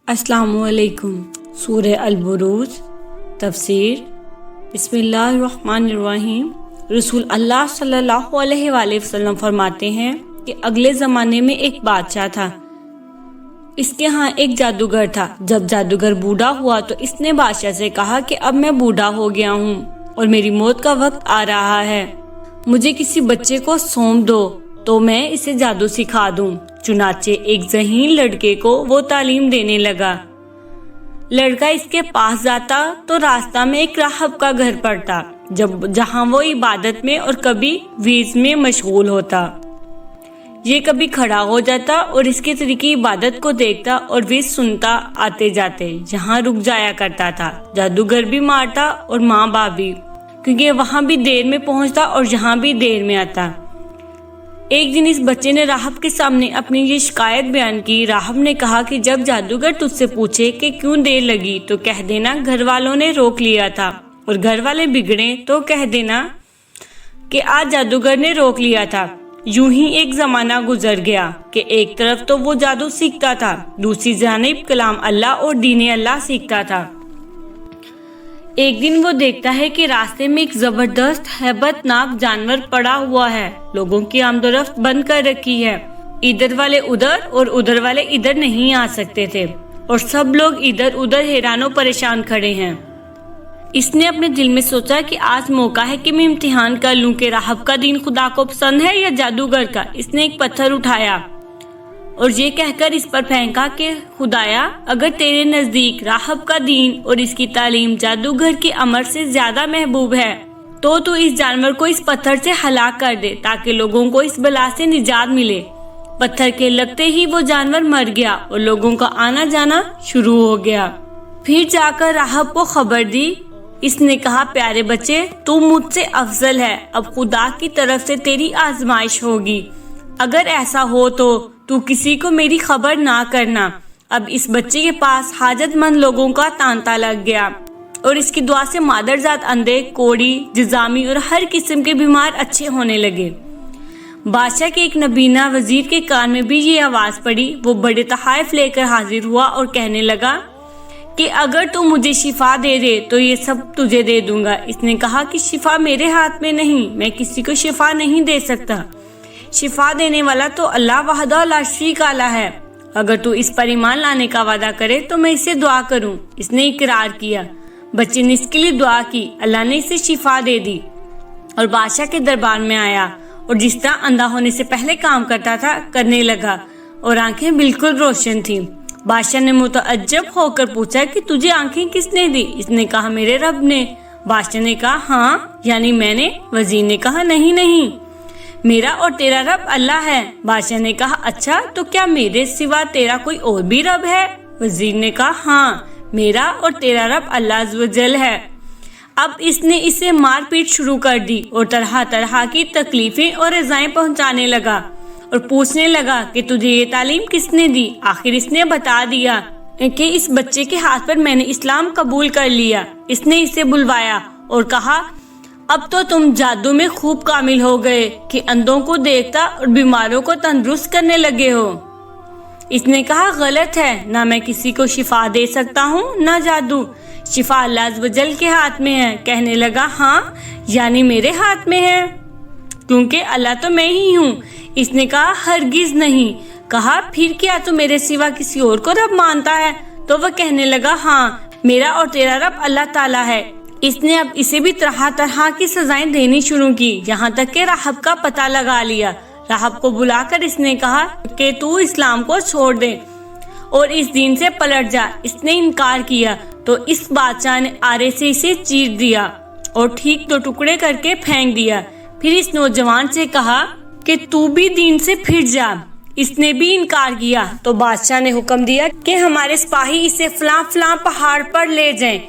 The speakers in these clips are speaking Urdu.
السلام علیکم۔ سورہ البروج تفسیر۔ بسم اللہ الرحمن الرحیم۔ رسول اللہ صلی اللہ علیہ وآلہ وسلم فرماتے ہیں کہ اگلے زمانے میں ایک بادشاہ تھا، اس کے ہاں ایک جادوگر تھا۔ جب جادوگر بوڑھا ہوا تو اس نے بادشاہ سے کہا کہ اب میں بوڑھا ہو گیا ہوں اور میری موت کا وقت آ رہا ہے، مجھے کسی بچے کو سونپ دو تو میں اسے جادو سکھا دوں۔ چنانچہ ایک ذہین لڑکے کو وہ تعلیم دینے لگا۔ لڑکا اس کے پاس جاتا تو راستہ میں ایک راہب کا گھر پڑتا، جہاں وہ عبادت میں اور کبھی وعظ میں مشغول ہوتا۔ یہ کبھی کھڑا ہو جاتا اور اس کے طریقے عبادت کو دیکھتا اور وعظ سنتا آتے جاتے، جہاں رک جایا کرتا تھا۔ جادوگر بھی مارتا اور ماں باپ بھی، کیونکہ وہاں بھی دیر میں پہنچتا اور یہاں بھی دیر میں آتا۔ ایک دن اس بچے نے راہب کے سامنے اپنی یہ شکایت بیان کی۔ راہب نے کہا کہ جب جادوگر تجھ سے پوچھے کہ کیوں دیر لگی تو کہہ دینا گھر والوں نے روک لیا تھا، اور گھر والے بگڑے تو کہہ دینا کہ آج جادوگر نے روک لیا تھا۔ یوں ہی ایک زمانہ گزر گیا کہ ایک طرف تو وہ جادو سیکھتا تھا، دوسری جانب کلام اللہ اور دین اللہ سیکھتا تھا۔ ایک دن وہ دیکھتا ہے کہ راستے میں ایک زبردست ہیبت ناک جانور پڑا ہوا ہے، لوگوں کی آمد و رفت بند کر رکھی ہے۔ ادھر والے ادھر اور ادھر والے ادھر نہیں آ سکتے تھے، اور سب لوگ ادھر ادھر حیران و پریشان کھڑے ہیں۔ اس نے اپنے دل میں سوچا کہ آج موقع ہے کہ میں امتحان کر لوں کہ راہب کا دین خدا کو پسند ہے یا جادوگر کا۔ اس نے ایک پتھر اٹھایا اور یہ کہہ کر اس پر پھینکا کہ خدایا، اگر تیرے نزدیک راہب کا دین اور اس کی تعلیم جادوگر کے امر سے زیادہ محبوب ہے تو اس جانور کو اس پتھر سے ہلاک کر دے تاکہ لوگوں کو اس بلا سے نجات ملے۔ پتھر کے لگتے ہی وہ جانور مر گیا اور لوگوں کا آنا جانا شروع ہو گیا۔ پھر جا کر راہب کو خبر دی۔ اس نے کہا، پیارے بچے، تو مجھ سے افضل ہے، اب خدا کی طرف سے تیری آزمائش ہوگی۔ اگر ایسا ہو تو کسی کو میری خبر نہ کرنا۔ اب اس بچے کے پاس حاجت مند لوگوں کا تانتا لگ گیا، اور اس کی دعا سے مادرزاد اندھے، کوڑی، جزامی اور ہر قسم کے بیمار اچھے ہونے لگے۔ بادشاہ کے ایک نبینا وزیر کے کان میں بھی یہ آواز پڑی۔ وہ بڑے تحائف لے کر حاضر ہوا اور کہنے لگا کہ اگر تو مجھے شفا دے دے تو یہ سب تجھے دے دوں گا۔ اس نے کہا کہ شفا میرے ہاتھ میں نہیں، میں کسی کو شفا نہیں دے سکتا، شفا دینے والا تو اللہ وحدہ لا شریک له ہے۔ اگر تو اس پر ایمان لانے کا وعدہ کرے تو میں اسے دعا کروں۔ اس نے اقرار کیا۔ بچے نے اس کے لیے دعا کی، اللہ نے اسے شفا دے دی اور بادشاہ کے دربار میں آیا، اور جس طرح اندھا ہونے سے پہلے کام کرتا تھا کرنے لگا، اور آنکھیں بالکل روشن تھیں۔ بادشاہ نے متعجب ہو کر پوچھا کہ تجھے آنکھیں کس نے دی؟ اس نے کہا، میرے رب نے۔ بادشاہ نے کہا، ہاں یعنی میں نے؟ وزیر نے کہا، نہیں، میرا اور تیرا رب اللہ ہے۔ بادشاہ نے کہا، اچھا تو کیا میرے سوا تیرا کوئی اور بھی رب ہے؟ وزیر نے کہا، ہاں میرا اور تیرا رب اللہ عز و جل ہے۔ اب اس نے اسے مار پیٹ شروع کر دی اور طرح طرح کی تکلیفیں اور ایذائیں پہنچانے لگا، اور پوچھنے لگا کہ تجھے یہ تعلیم کس نے دی؟ آخر اس نے بتا دیا کہ اس بچے کے ہاتھ پر میں نے اسلام قبول کر لیا۔ اس نے اسے بلوایا اور کہا، اب تو تم جادو میں خوب کامل ہو گئے کہ اندھوں کو دیکھتا اور بیماروں کو تندرست کرنے لگے ہو۔ اس نے کہا، غلط ہے، نہ میں کسی کو شفا دے سکتا ہوں نہ جادو، شفا اللہ عز و جل کے ہاتھ میں ہے۔ کہنے لگا، ہاں یعنی میرے ہاتھ میں ہے، کیونکہ اللہ تو میں ہی ہوں۔ اس نے کہا، ہرگز نہیں۔ کہا، پھر کیا تو میرے سوا کسی اور کو رب مانتا ہے؟ تو وہ کہنے لگا، ہاں میرا اور تیرا رب اللہ تعالیٰ ہے۔ اس نے اب اسے بھی طرح طرح کی سزائیں دینی شروع کی، یہاں تک کہ راہب کا پتہ لگا لیا۔ راہب کو بلا کر اس نے کہا کہ تو اسلام کو چھوڑ دے اور اس دین سے پلٹ جا۔ اس نے انکار کیا تو اس بادشاہ نے آرے سے اسے چیر دیا اور ٹھیک تو ٹکڑے کر کے پھینک دیا۔ پھر اس نوجوان سے کہا کہ تو بھی دین سے پھر جا۔ اس نے بھی انکار کیا تو بادشاہ نے حکم دیا کہ ہمارے سپاہی اسے فلاں فلاں پہاڑ پر لے جائیں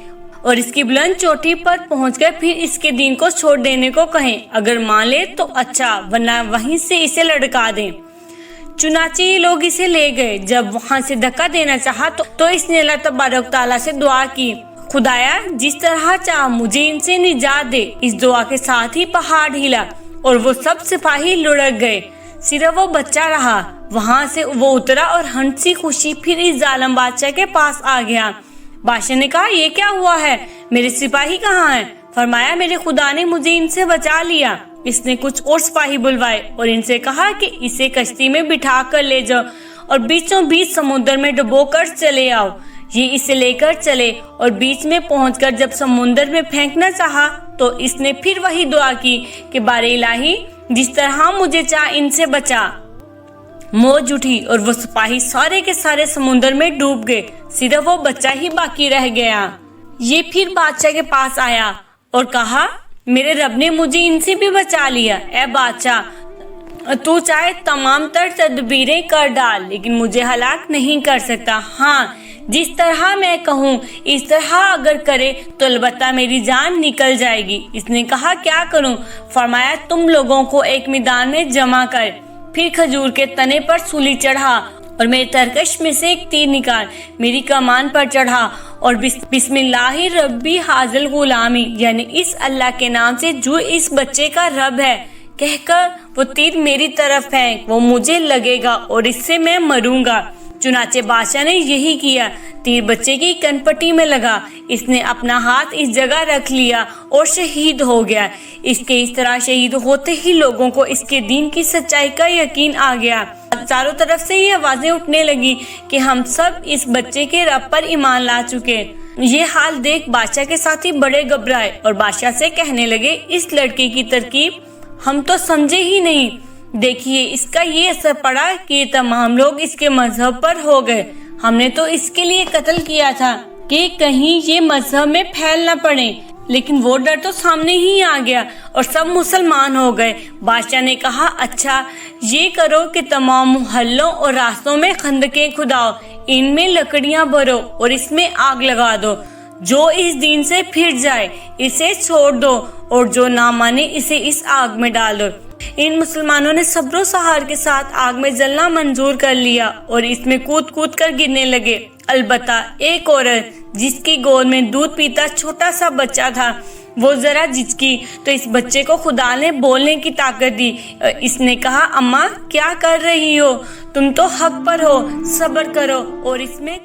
اور اس کی بلند چوٹی پر پہنچ کر پھر اس کے دین کو چھوڑ دینے کو کہیں۔ اگر مان لے تو اچھا، ورنہ وہیں سے اسے لڑکا دیں۔ چنانچہ یہ لوگ اسے لے گئے۔ جب وہاں سے دھکا دینا چاہا تو اس نے اللہ تبارک تعالیٰ سے دعا کی، خدایا جس طرح چاہ مجھے ان سے نجات دے۔ اس دعا کے ساتھ ہی پہاڑ ہلا اور وہ سب سپاہی لڑک گئے۔ صرف وہ بچہ رہا۔ وہاں سے وہ اترا اور ہنسی خوشی پھر اس ظالم بادشاہ کے پاس آ گیا۔ بادشاہ نے کہا یہ کیا ہوا ہے، میرے سپاہی کہاں ہیں؟ فرمایا میرے خدا نے مجھے ان سے بچا لیا۔ اس نے کچھ اور سپاہی بلوائے اور ان سے کہا کہ اسے کشتی میں بٹھا کر لے جاؤ اور بیچوں بیچ سمندر میں ڈبو کر چلے آؤ۔ یہ اسے لے کر چلے اور بیچ میں پہنچ کر جب سمندر میں پھینکنا چاہا تو اس نے پھر وہی دعا کی کہ بار الہی جس طرح مجھے چاہ ان سے بچا۔ موج اٹھی اور وہ سپاہی سارے کے سارے سمندر میں ڈوب گئے، صرف وہ بچہ ہی باقی رہ گیا۔ یہ پھر بادشاہ کے پاس آیا اور کہا میرے رب نے مجھے ان سے بھی بچا لیا۔ اے بادشاہ، تو چاہے تمام تر تدبیریں کر ڈال لیکن مجھے ہلاک نہیں کر سکتا۔ ہاں، جس طرح میں کہوں اس طرح اگر کرے تو البتہ میری جان نکل جائے گی۔ اس نے کہا کیا کروں؟ فرمایا تم لوگوں کو ایک میدان میں جمع کر، پھر کھجور کے تنے پر سولی چڑھا اور میرے ترکش میں سے ایک تیر نکال میری کمان پر چڑھا اور بسم اللہ ربی حاضل غلامی، یعنی اس اللہ کے نام سے جو اس بچے کا رب ہے، کہہ کر وہ تیر میری طرف پھینک، وہ مجھے لگے گا اور اس سے میں مروں گا۔ چنانچہ بادشاہ نے یہی کیا، تیر بچے کی کن پٹی میں لگا، اس نے اپنا ہاتھ اس جگہ رکھ لیا اور شہید ہو گیا۔ اس کے اس طرح شہید ہوتے ہی لوگوں کو اس کے دین کی سچائی کا یقین آ گیا۔ چاروں طرف سے یہ آوازیں اٹھنے لگی کہ ہم سب اس بچے کے رب پر ایمان لا چکے۔ یہ حال دیکھ بادشاہ کے ساتھی بڑے گھبرائے اور بادشاہ سے کہنے لگے اس لڑکے کی ترکیب ہم تو سمجھے ہی نہیں۔ دیکھیے اس کا یہ اثر پڑا کہ یہ تمام لوگ اس کے مذہب پر ہو گئے۔ ہم نے تو اس کے لیے قتل کیا تھا کہ کہیں یہ مذہب میں پھیل نہ پڑے، لیکن وہ ڈر تو سامنے ہی آ گیا اور سب مسلمان ہو گئے۔ بادشاہ نے کہا اچھا یہ کرو کہ تمام محلوں اور راستوں میں خندقیں کھداؤ، ان میں لکڑیاں بھرو اور اس میں آگ لگا دو۔ جو اس دین سے پھر جائے اسے چھوڑ دو اور جو نہ مانے اسے اس آگ میں ڈال دو۔ ان مسلمانوں نے صبر و سحار کے ساتھ آگ میں جلنا منظور کر لیا اور اس میں کود کود کر گرنے لگے۔ البتہ ایک عورت جس کی گود میں دودھ پیتا چھوٹا سا بچہ تھا، وہ ذرا جھجکی تو اس بچے کو خدا نے بولنے کی طاقت دی۔ اس نے کہا اماں کیا کر رہی ہو؟ تم تو حق پر ہو، صبر کرو اور اس میں